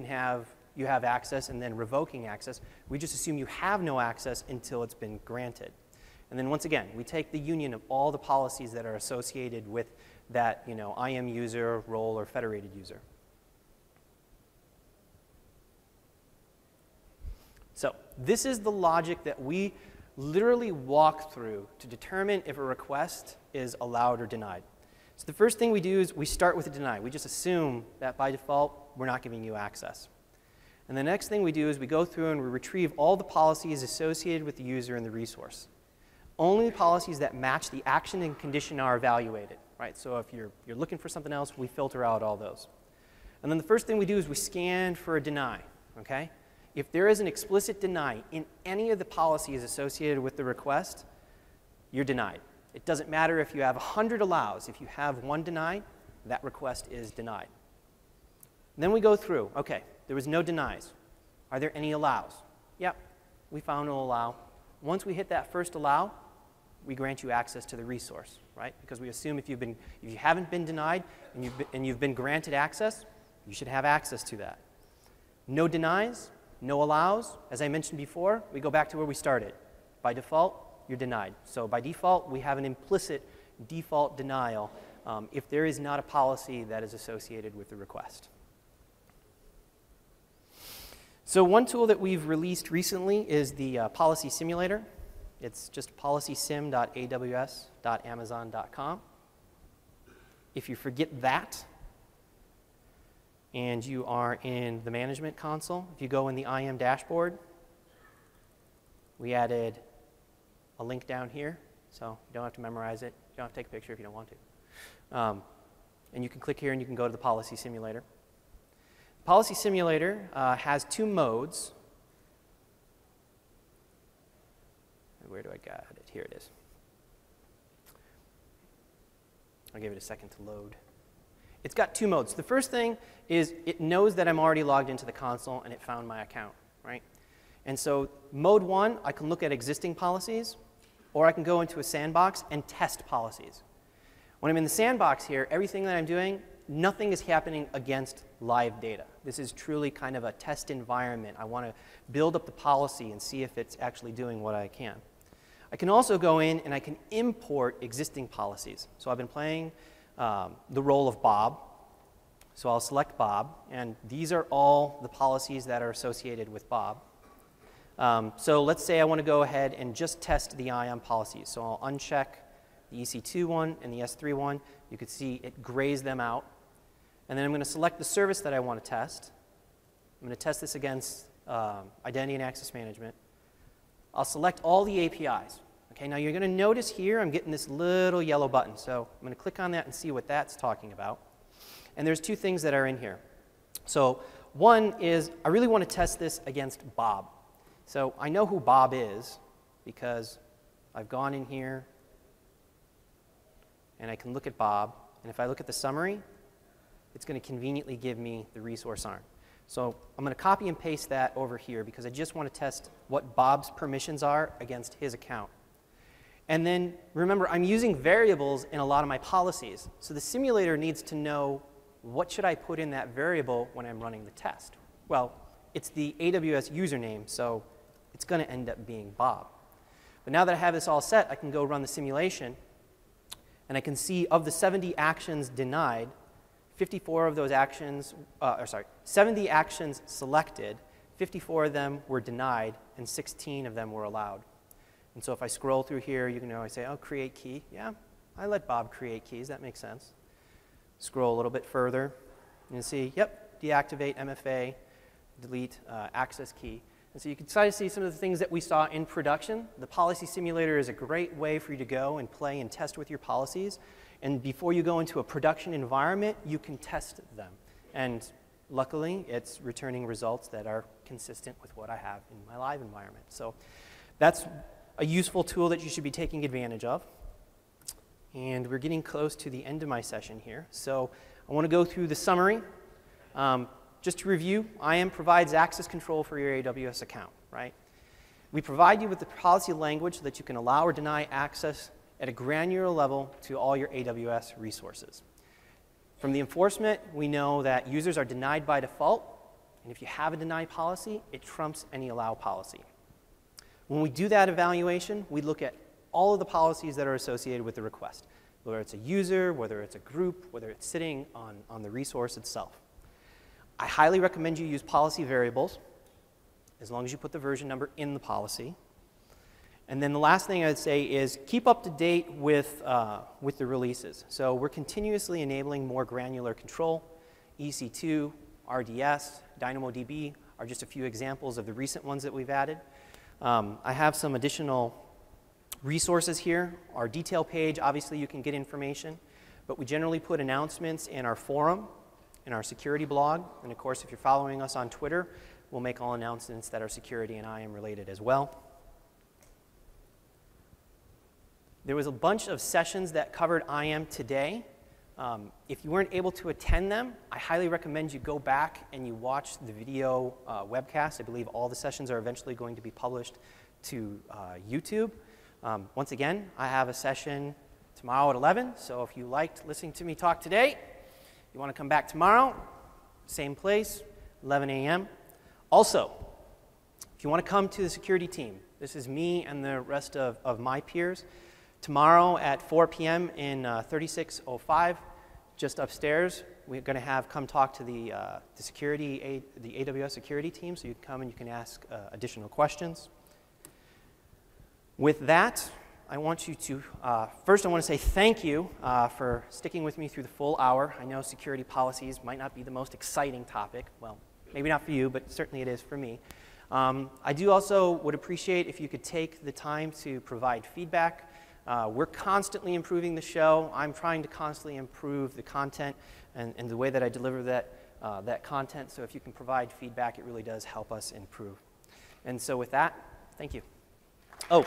have access and then revoking access, we just assume you have no access until it's been granted. And then once again, we take the union of all the policies that are associated with that, IAM user, role, or federated user. So this is the logic that we literally walk through to determine if a request is allowed or denied. So the first thing we do is we start with a deny. We just assume that by default, we're not giving you access. And the next thing we do is we go through and we retrieve all the policies associated with the user and the resource. Only the policies that match the action and condition are evaluated, right? So if you're looking for something else, we filter out all those. And then the first thing we do is we scan for a deny, okay? If there is an explicit deny in any of the policies associated with the request, you're denied. It doesn't matter if you have 100 allows. If you have one deny, that request is denied. And then we go through, okay, there was no denies. Are there any allows? Yep, we found no allow. Once we hit that first allow, we grant you access to the resource, right? Because we assume if you haven't been denied and you've been granted access, you should have access to that. No denies, no allows. As I mentioned before, we go back to where we started. By default, you're denied. So by default, we have an implicit default denial if there is not a policy that is associated with the request. So one tool that we've released recently is the policy simulator. It's just policysim.aws.amazon.com. If you forget that, and you are in the management console, if you go in the IAM dashboard, we added a link down here, so you don't have to memorize it. You don't have to take a picture if you don't want to. And you can click here and you can go to the policy simulator. The policy simulator has two modes. Where do I got it? Here it is. I'll give it a second to load. It's got two modes. The first thing is it knows that I'm already logged into the console and it found my account, right? And so mode one, I can look at existing policies, or I can go into a sandbox and test policies. When I'm in the sandbox here, everything that I'm doing, nothing is happening against live data. This is truly kind of a test environment. I want to build up the policy and see if it's actually doing what I can. I can also go in and I can import existing policies. So I've been playing the role of Bob. So I'll select Bob, and these are all the policies that are associated with Bob. So let's say I want to go ahead and just test the IAM policies. So I'll uncheck the EC2 one and the S3 one. You can see it grays them out. And then I'm going to select the service that I want to test. I'm going to test this against identity and access management. I'll select all the APIs. Okay, now you're going to notice here I'm getting this little yellow button. So I'm going to click on that and see what that's talking about. And there's two things that are in here. So one is I really want to test this against Bob. So I know who Bob is because I've gone in here and I can look at Bob. And if I look at the summary, it's going to conveniently give me the resource arm. So I'm going to copy and paste that over here because I just want to test what Bob's permissions are against his account. And then remember, I'm using variables in a lot of my policies. So the simulator needs to know what should I put in that variable when I'm running the test. Well, it's the AWS username, so it's going to end up being Bob. But now that I have this all set, I can go run the simulation, and I can see of the 70 actions denied, 54 of those actions, 70 actions selected, 54 of them were denied, and 16 of them were allowed. And so if I scroll through here, you can always say, oh, create key. Yeah, I let Bob create keys. That makes sense. Scroll a little bit further, and you see, yep, deactivate MFA, delete access key. And so you can start to see some of the things that we saw in production. The policy simulator is a great way for you to go and play and test with your policies. And before you go into a production environment, you can test them. And luckily, it's returning results that are consistent with what I have in my live environment. So that's a useful tool that you should be taking advantage of. And we're getting close to the end of my session here. So I want to go through the summary. Just to review, IAM provides access control for your AWS account, right? We provide you with the policy language so that you can allow or deny access at a granular level to all your AWS resources. From the enforcement, we know that users are denied by default, and if you have a deny policy, it trumps any allow policy. When we do that evaluation, we look at all of the policies that are associated with the request, whether it's a user, whether it's a group, whether it's sitting on the resource itself. I highly recommend you use policy variables, as long as you put the version number in the policy. And then the last thing I'd say is keep up to date with the releases. So we're continuously enabling more granular control. EC2, RDS, DynamoDB are just a few examples of the recent ones that we've added. I have some additional resources here. Our detail page, obviously you can get information, but we generally put announcements in our forum, in our security blog, and of course if you're following us on Twitter, we'll make all announcements that are security and IAM related as well. There was a bunch of sessions that covered IAM today. If you weren't able to attend them, I highly recommend you go back and you watch the video webcast. I believe all the sessions are eventually going to be published to YouTube. Once again, I have a session tomorrow at 11, so if you liked listening to me talk today, you want to come back tomorrow, same place, 11 a.m. Also, if you want to come to the security team, this is me and the rest of my peers. Tomorrow at 4 p.m. in 3605, just upstairs, we're going to have come talk to the AWS security team, so you can come and you can ask additional questions. With that, I want you to, first I want to say thank you for sticking with me through the full hour. I know security policies might not be the most exciting topic. Well, maybe not for you, but certainly it is for me. I do also would appreciate if you could take the time to provide feedback. We're constantly improving the show. I'm trying to constantly improve the content and the way that I deliver that content. So if you can provide feedback, it really does help us improve. And so with that, thank you. Oh.